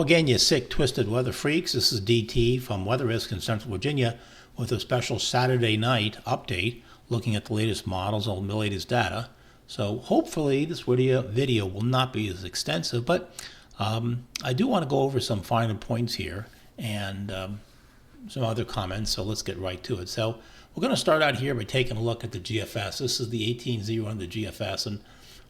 Again, you sick, twisted weather freaks. This is DT from Weather Risk in Central Virginia with a special Saturday night update looking at the latest models and the latest data. So hopefully this video will not be as extensive, but I do want to go over some finer points here and some other comments, so let's get right to it. So we're going to start out here by taking a look at the GFS. This is the 18-0 on the GFS,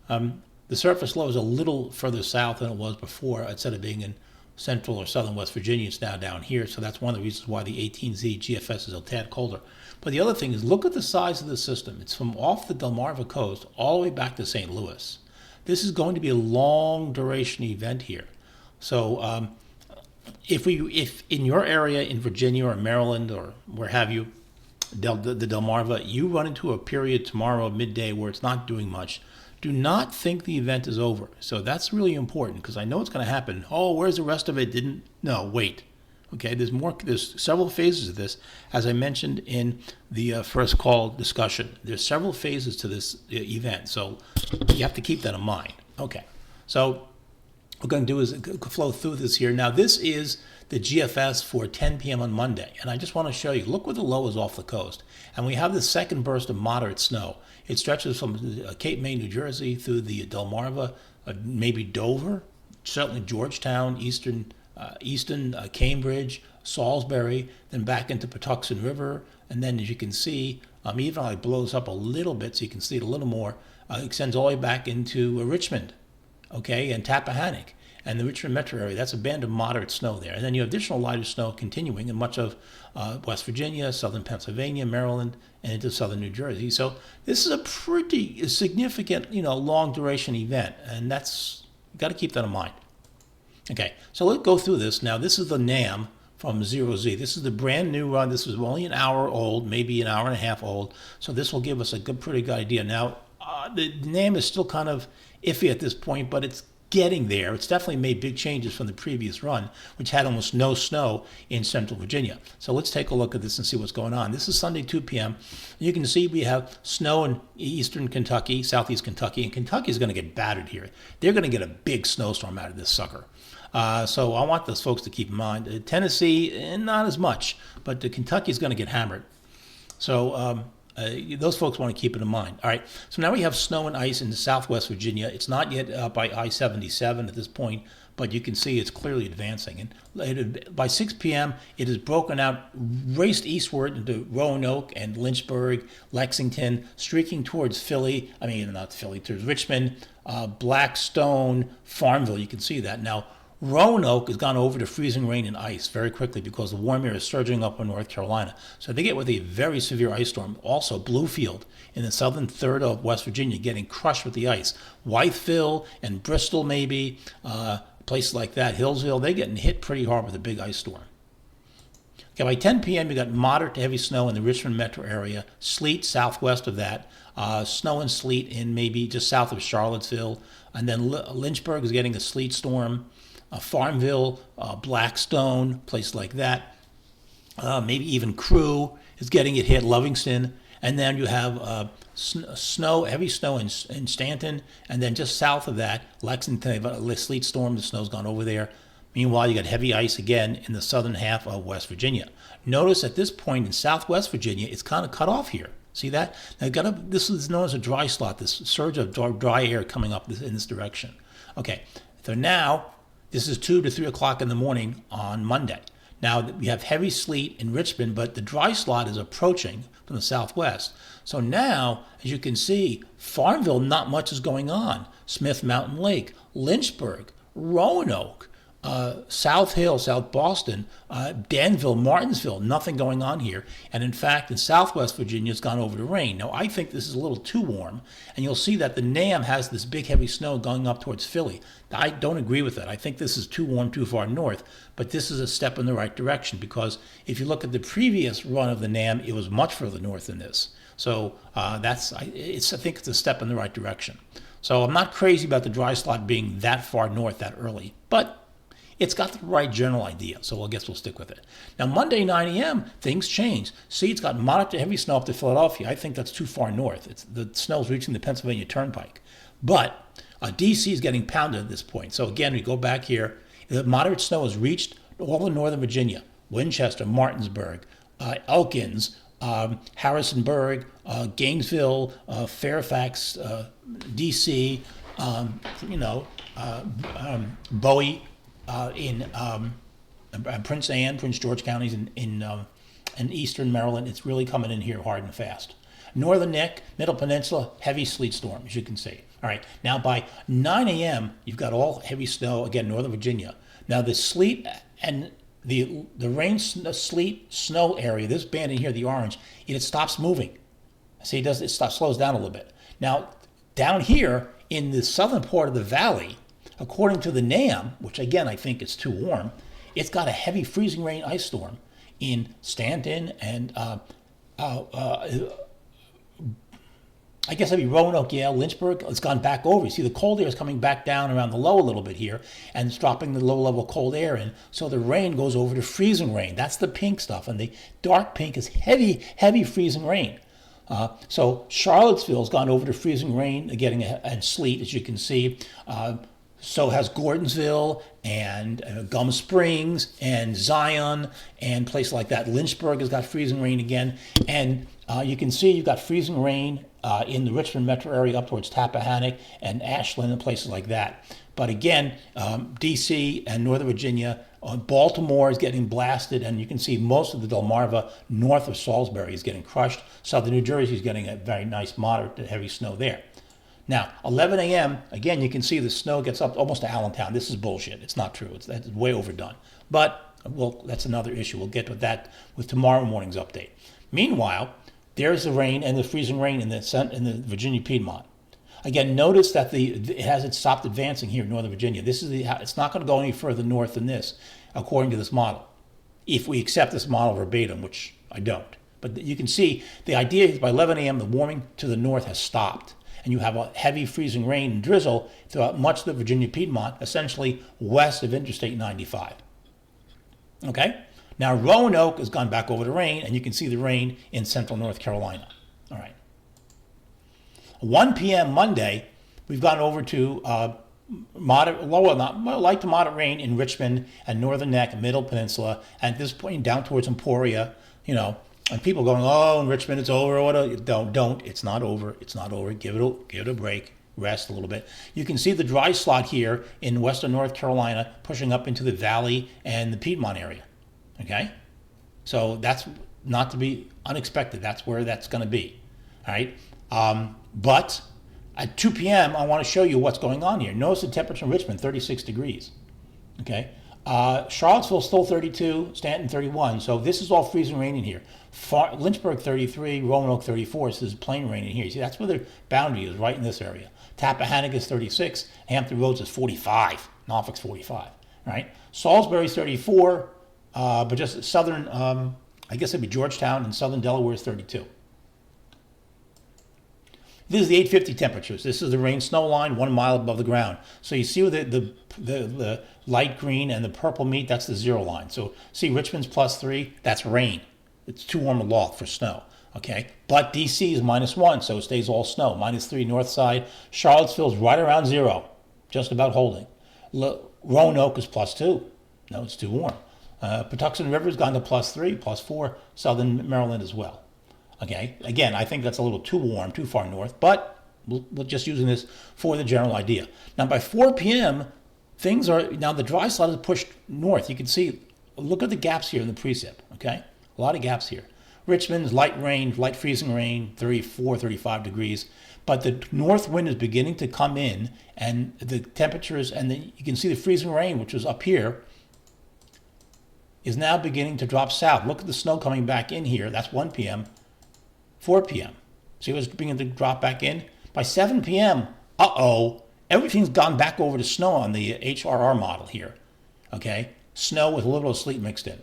and the surface low is a little further south than it was before. Instead of being in central or southern West Virginia, it's now down here, so that's one of the reasons why the 18Z GFS is a tad colder. But the other thing is, look at the size of the system. It's from off the Delmarva coast all the way back to St. Louis. This is going to be a long duration event here. So if in your area in Virginia or Maryland or where have you, the Delmarva, you run into a period tomorrow midday where it's not doing much, do not think the event is over. So that's really important because I know it's going to happen. Oh, where's the rest of it? No, wait. Okay, there's several phases of this. As I mentioned in the first call discussion, there's several phases to this event. So you have to keep that in mind. Okay, so what we're going to do is flow through this here. Now, this is the GFS for 10 p.m. on Monday. And I just want to show you, look where the low is off the coast. And we have the second burst of moderate snow. It stretches from Cape May, New Jersey, through the Delmarva, maybe Dover, certainly Georgetown, Easton, Cambridge, Salisbury, then back into Patuxent River. And then, as you can see, even though it blows up a little bit so you can see it a little more, extends all the way back into Richmond, okay, and Tappahannock. And the Richmond metro area, that's a band of moderate snow there. And then you have additional lighter snow continuing in much of West Virginia, southern Pennsylvania, Maryland, and into southern New Jersey. So this is a pretty significant, long duration event. And that's, you got to keep that in mind. Okay, so let's go through this. Now, this is the NAM from 0Z. This is the brand new run. This is only an hour old, maybe an hour and a half old. So this will give us a pretty good idea. Now, the NAM is still kind of iffy at this point, but it's getting there. It's definitely made big changes from the previous run, which had almost no snow in central Virginia. So let's take a look at this and see what's going on. This is Sunday, 2 p.m. You can see we have snow in eastern Kentucky, southeast Kentucky, and Kentucky is going to get battered here. They're going to get a big snowstorm out of this sucker. So I want those folks to keep in mind. Tennessee, not as much, but Kentucky is going to get hammered. So those folks want to keep it in mind. All right, so now we have snow and ice in southwest Virginia. It's not yet up by I-77 at this point, but you can see it's clearly advancing. And by 6 p.m., it has broken out, raced eastward into Roanoke and Lynchburg, Lexington, streaking towards towards Richmond, Blackstone, Farmville. You can see that. Now, Roanoke has gone over to freezing rain and ice very quickly because the warm air is surging up in North Carolina. So they get with a very severe ice storm. Also, Bluefield in the southern third of West Virginia getting crushed with the ice. Wytheville and Bristol maybe, places like that, Hillsville, they're getting hit pretty hard with a big ice storm. Okay, by 10 p.m., you got moderate to heavy snow in the Richmond metro area, sleet southwest of that, snow and sleet in maybe just south of Charlottesville, and then Lynchburg is getting a sleet storm. Farmville, Blackstone, places like that. Maybe even Crewe is getting it hit, Livingston. And then you have snow, heavy snow in Stanton. And then just south of that, Lexington, a sleet storm, the snow's gone over there. Meanwhile, you got heavy ice again in the southern half of West Virginia. Notice at this point in southwest Virginia, it's kind of cut off here. See that? Now, this is known as a dry slot, this surge of dry air coming up in this direction. Okay, so now, this is 2 to 3 o'clock in the morning on Monday. Now, we have heavy sleet in Richmond, but the dry slot is approaching from the southwest. So now, as you can see, Farmville, not much is going on. Smith Mountain Lake, Lynchburg, Roanoke, South Hill, South Boston, Danville, Martinsville, nothing going on here. And in fact, in southwest Virginia, it's gone over to rain. Now, I think this is a little too warm, and you'll see that the NAM has this big heavy snow going up towards Philly. I don't agree with that. I think this is too warm, too far north, but this is a step in the right direction because if you look at the previous run of the NAM, it was much further north than this. So I think it's a step in the right direction. So I'm not crazy about the dry slot being that far north that early, but it's got the right general idea, so I guess we'll stick with it. Now, Monday, 9 a.m., things change. See, it's got moderate to heavy snow up to Philadelphia. I think that's too far north. The snow's reaching the Pennsylvania Turnpike. But D.C. is getting pounded at this point. So again, we go back here. The moderate snow has reached all of northern Virginia, Winchester, Martinsburg, Elkins, Harrisonburg, Gainesville, Fairfax, D.C., Bowie, in Prince Anne, Prince George counties in eastern Maryland. It's really coming in here hard and fast. Northern Neck, Middle Peninsula, heavy sleet storm, as you can see. All right, now by 9 a.m., you've got all heavy snow, again, northern Virginia. Now the sleet and the rain, sleet, snow area, this band in here, the orange, it stops moving. See, it slows down a little bit. Now, down here in the southern part of the valley, according to the NAM, which again I think is too warm, it's got a heavy freezing rain ice storm in Stanton and I guess that'd be Roanoke, Yale, Lynchburg. It's gone back over. You see the cold air is coming back down around the low a little bit here, and it's dropping the low-level cold air in. So the rain goes over to freezing rain. That's the pink stuff, and the dark pink is heavy, heavy freezing rain. So Charlottesville's gone over to freezing rain, getting and sleet, as you can see. So has Gordonsville and Gum Springs and Zion and places like that. Lynchburg has got freezing rain again. And you can see you've got freezing rain in the Richmond metro area up towards Tappahannock and Ashland and places like that. But again, D.C. and Northern Virginia, Baltimore is getting blasted, and you can see most of the Delmarva north of Salisbury is getting crushed. Southern New Jersey is getting a very nice moderate to heavy snow there. Now, 11 a.m., again, you can see the snow gets up almost to Allentown. This is bullshit. It's not true. That's way overdone. But, well, that's another issue. We'll get to that with tomorrow morning's update. Meanwhile, there's the rain and the freezing rain in the Virginia Piedmont. Again, notice that it hasn't stopped advancing here in Northern Virginia. It's not going to go any further north than this, according to this model, if we accept this model verbatim, which I don't. But you can see the idea is by 11 a.m., the warming to the north has stopped. And you have a heavy freezing rain and drizzle throughout much of the Virginia Piedmont, essentially west of Interstate 95. Okay? Now, Roanoke has gone back over the rain, and you can see the rain in central North Carolina. All right. 1 p.m. Monday, we've gone over to light to moderate rain in Richmond and Northern Neck, Middle Peninsula, and at this point down towards Emporia, and people going, oh, in Richmond it's over. Don't. It's not over. It's not over. Give it a break. Rest a little bit. You can see the dry slot here in western North Carolina pushing up into the valley and the Piedmont area. Okay? So that's not to be unexpected. That's where that's going to be. All right? But at 2 p.m., I want to show you what's going on here. Notice the temperature in Richmond, 36 degrees. Okay? Charlottesville still 32, Stanton 31. So this is all freezing rain in here. Lynchburg 33, Roanoke 34. So this is plain rain in here. You see, that's where the boundary is, right in this area. Tappahannock is 36. Hampton Roads is 45. Norfolk's 45. Right? Salisbury's 34, but just southern, I guess it'd be Georgetown and southern Delaware is 32. This is the 850 temperatures. This is the rain-snow line 1 mile above the ground. So you see the light green and the purple meet, that's the 0 line. So see Richmond's +3, that's rain. It's too warm to loft for snow. Okay, but DC is -1, so it stays all snow. -3 north side. Charlottesville's right around 0, just about holding. Roanoke is +2. No, it's too warm. Patuxent River's gone to +3, +4. Southern Maryland as well. Okay, again, I think that's a little too warm, too far north, but we're just using this for the general idea. Now, by 4 p.m., now the dry slot is pushed north. You can see, look at the gaps here in the precip, okay? A lot of gaps here. Richmond's light rain, light freezing rain, 34, 35 degrees, but the north wind is beginning to come in, and the temperatures, and you can see the freezing rain, which was up here, is now beginning to drop south. Look at the snow coming back in here. That's 1 p.m., 4 p.m. See what's beginning to drop back in? By 7 p.m., everything's gone back over to snow on the HRR model here. Okay? Snow with a little sleet mixed in.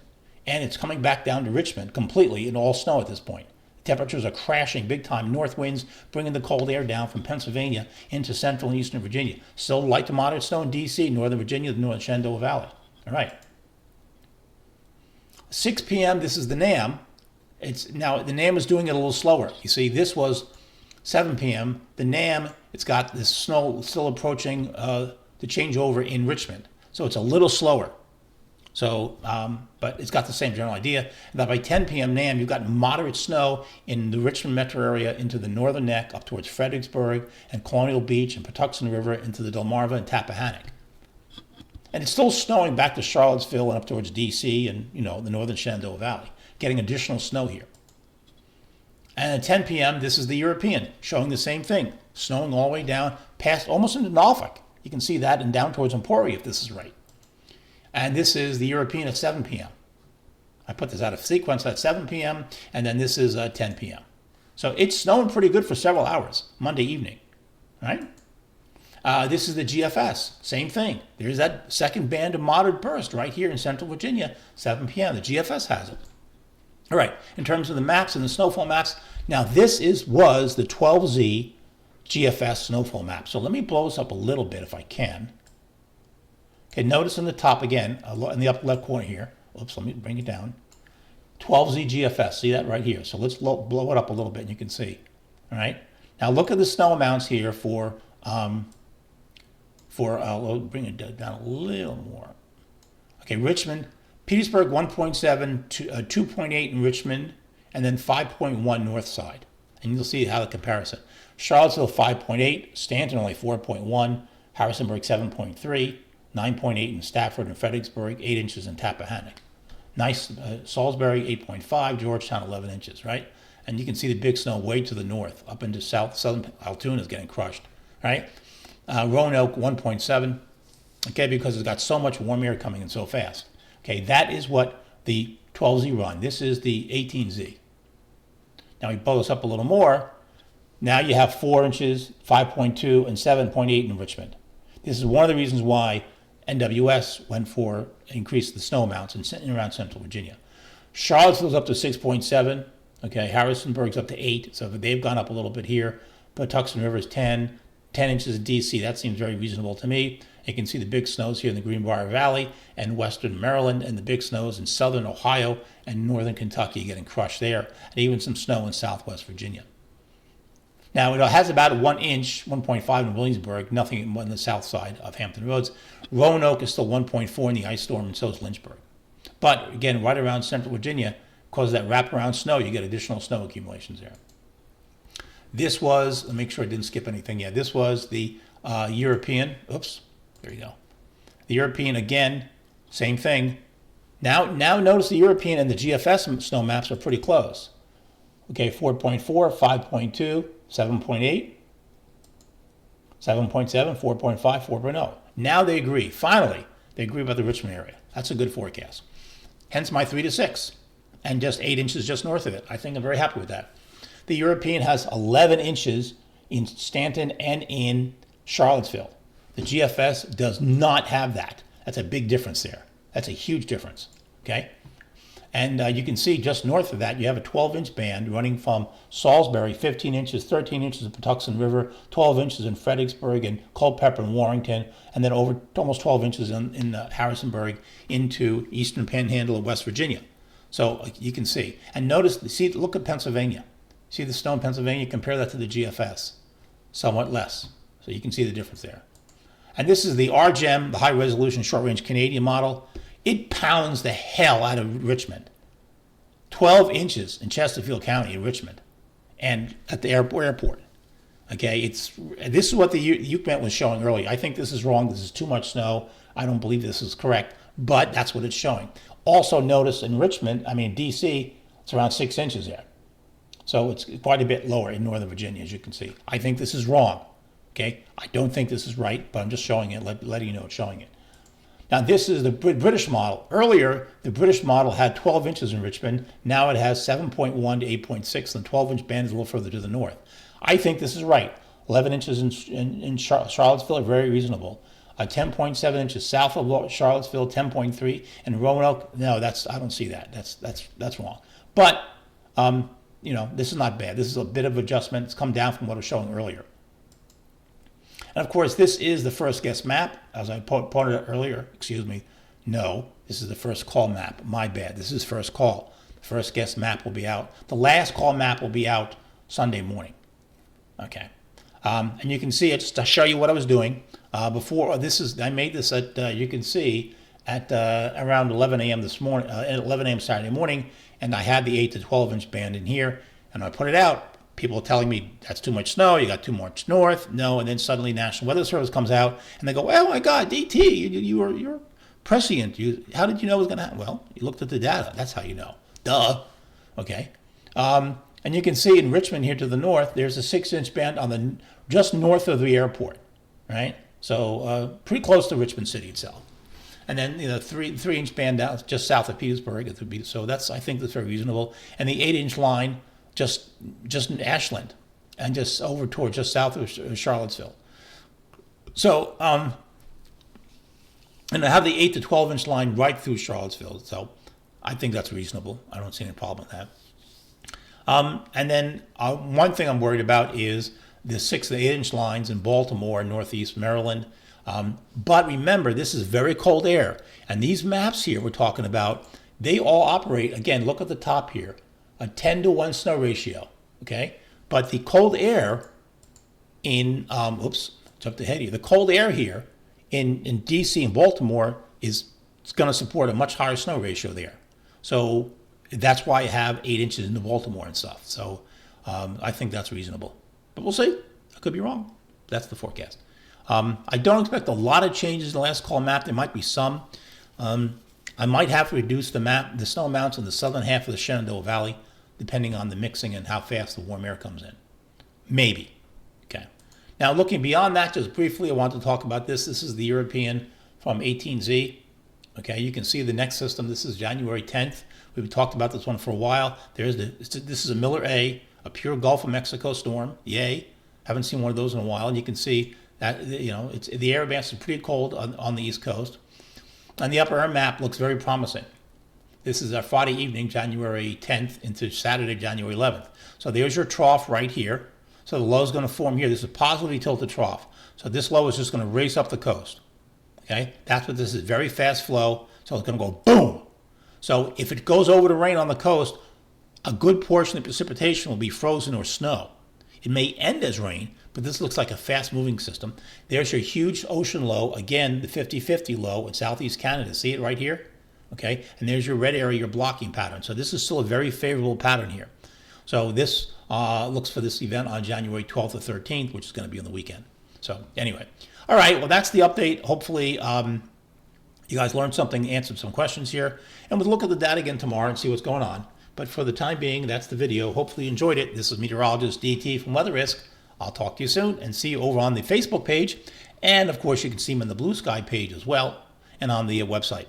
And it's coming back down to Richmond completely in all snow at this point. Temperatures are crashing big time. North winds bringing the cold air down from Pennsylvania into central and eastern Virginia. Still light to moderate snow in D.C., northern Virginia, the North Shenandoah Valley. All right. 6 p.m., this is the NAM. Now, the NAM is doing it a little slower. You see, this was 7 p.m. The NAM, it's got this snow still approaching the changeover in Richmond. So it's a little slower. So, but it's got the same general idea. That by 10 p.m. NAM, you've got moderate snow in the Richmond metro area into the northern neck up towards Fredericksburg and Colonial Beach and Patuxent River into the Delmarva and Tappahannock. And it's still snowing back to Charlottesville and up towards D.C. and, the northern Shenandoah Valley, getting additional snow here. And at 10 p.m., this is the European, showing the same thing, snowing all the way down past almost into Norfolk. You can see that and down towards Emporia if this is right. And this is the European at 7 p.m. I put this out of sequence at 7 p.m., and then this is 10 p.m. So it's snowing pretty good for several hours, Monday evening, right? This is the GFS, same thing. There's that second band of moderate burst right here in central Virginia, 7 p.m. The GFS has it. All right, in terms of the maps and the snowfall maps, now this was the 12Z GFS snowfall map. So let me blow this up a little bit if I can. Okay, notice in the top again, in the upper left corner here. Oops, let me bring it down. 12Z GFS, see that right here. So let's blow it up a little bit and you can see. All right, now look at the snow amounts here for we'll bring it down a little more. Okay, Richmond, Petersburg 1.7, 2.8 in Richmond, and then 5.1 north side. And you'll see how the comparison. Charlottesville 5.8, Stanton only 4.1, Harrisonburg 7.3, 9.8 in Stafford and Fredericksburg, 8 inches in Tappahannock. Nice, Salisbury 8.5, Georgetown 11 inches, right? And you can see the big snow way to the north, up into southern Altoona is getting crushed, right? Roanoke 1.7, okay, because it's got so much warm air coming in so fast. Okay, that is what the 12Z run. This is the 18Z. Now we blow this up a little more. Now you have 4 inches, 5.2, and 7.8 in Richmond. This is one of the reasons why NWS went for increased the snow amounts in around central Virginia. Charlottesville's up to 6.7. Okay, Harrisonburg's up to 8, so they've gone up a little bit here. Patuxent River is 10 inches in D.C. That seems very reasonable to me. You can see the big snows here in the Greenbrier Valley and western Maryland, and the big snows in southern Ohio and northern Kentucky getting crushed there, and even some snow in southwest Virginia. Now, it has about 1 inch, 1.5 in Williamsburg, nothing on the south side of Hampton Roads. Roanoke is still 1.4 in the ice storm, and so is Lynchburg. But again, right around central Virginia, because of that wraparound snow, you get additional snow accumulations there. This was, let me make sure I didn't skip anything yet. This was the European. Oops, there you go. The European, again, same thing. Now notice the European and the GFS snow maps are pretty close. Okay, 4.4, 5.2, 7.8, 7.7, 4.5, 4.0. Now they agree. Finally, they agree about the Richmond area. That's a good forecast. Hence my 3 to 6, and just 8 inches just north of it. I think I'm very happy with that. The European has 11 inches in Stanton and in Charlottesville. The GFS does not have that. That's a big difference there. That's a huge difference. Okay? And you can see just north of that, you have a 12-inch band running from Salisbury, 15 inches, 13 inches in Patuxent River, 12 inches in Fredericksburg and Culpeper and Warrington, and then over almost 12 inches in Harrisonburg into eastern panhandle of West Virginia. So you can see. And notice, look at Pennsylvania. See the snow in Pennsylvania? Compare that to the GFS. Somewhat less. So you can see the difference there. And this is the RGEM, the high-resolution short-range Canadian model. It pounds the hell out of Richmond. 12 inches in Chesterfield County in Richmond and at the airport. Okay, this is what the UCMET was showing earlier. I think this is wrong. This is too much snow. I don't believe this is correct, but that's what it's showing. Also notice in D.C., it's around 6 inches there. So it's quite a bit lower in Northern Virginia, as you can see. I think this is wrong. Okay, I don't think this is right, but I'm just showing it, letting you know it's showing it. Now, this is the British model. Earlier, the British model had 12 inches in Richmond. Now it has 7.1 to 8.6, and the 12-inch band is a little further to the north. I think this is right. 11 inches in Charlottesville are very reasonable. 10.7 inches south of Charlottesville, 10.3, and Roanoke. No, I don't see that. That's wrong. But this is not bad. This is a bit of adjustment. It's come down from what I was showing earlier. And of course, this is the first guess map, as I pointed out earlier. Excuse me. No, this is the first call map. My bad. This is first call. The first guess map will be out. The last call map will be out Sunday morning. Okay. And you can see it just to show you what I was doing before. I made this at you can see at around 11 a.m. this morning, at 11 a.m. Saturday morning, and I had the 8 to 12 inch band in here, and I put it out. People are telling me that's too much snow. You got too much north. No, and then suddenly National Weather Service comes out and they go, "Oh my God, DT, you're prescient. How did you know it was going to happen?" Well, you looked at the data. That's how you know. Duh. Okay. And you can see in Richmond here to the north, there's a 6-inch band on the just north of the airport, right? So pretty close to Richmond City itself. And then 3-inch band down just south of Petersburg. So I think that's very reasonable. And the 8-inch line just in Ashland and just over towards just south of Charlottesville. So and I have the 8 to 12-inch line right through Charlottesville. So I think that's reasonable. I don't see any problem with that. And then one thing I'm worried about is the 6 to 8-inch lines in Baltimore and northeast Maryland. But remember, this is very cold air. And these maps here we're talking about, they all operate, again, look at the top here, a 10 to 1 snow ratio, okay? But the cold air in, jumped ahead here. The cold air here in D.C. and Baltimore is going to support a much higher snow ratio there. So that's why I have 8 inches into Baltimore and stuff. So I think that's reasonable. But we'll see. I could be wrong. That's the forecast. I don't expect a lot of changes in the last call map. There might be some. I might have to reduce the snow amounts in the southern half of the Shenandoah Valley, depending on the mixing and how fast the warm air comes in. Maybe. Okay. Now, looking beyond that, just briefly, I want to talk about this. This is the European from 18Z. Okay, you can see the next system. This is January 10th. We've talked about this one for a while. This is a Miller A pure Gulf of Mexico storm. Yay. Haven't seen one of those in a while. And you can see that, the air mass is pretty cold on the East Coast. And the upper air map looks very promising. This is our Friday evening, January 10th, into Saturday, January 11th. So there's your trough right here. So the low is going to form here. This is a positively tilted trough. So this low is just going to race up the coast. Okay? That's what this is. Very fast flow. So it's going to go boom. So if it goes over to rain on the coast, a good portion of precipitation will be frozen or snow. It may end as rain, but this looks like a fast-moving system. There's your huge ocean low, again, the 50-50 low in southeast Canada. See it right here? Okay, and there's your red area, your blocking pattern. So this is still a very favorable pattern here. So this looks for this event on January 12th or 13th, which is going to be on the weekend. So anyway, all right, well, that's the update. Hopefully you guys learned something, answered some questions here, and we'll look at the data again tomorrow and see what's going on. But for the time being, that's the video. Hopefully you enjoyed it. This is meteorologist DT from Weather Risk. I'll talk to you soon and see you over on the Facebook page. And, of course, you can see them on the Blue Sky page as well and on the website.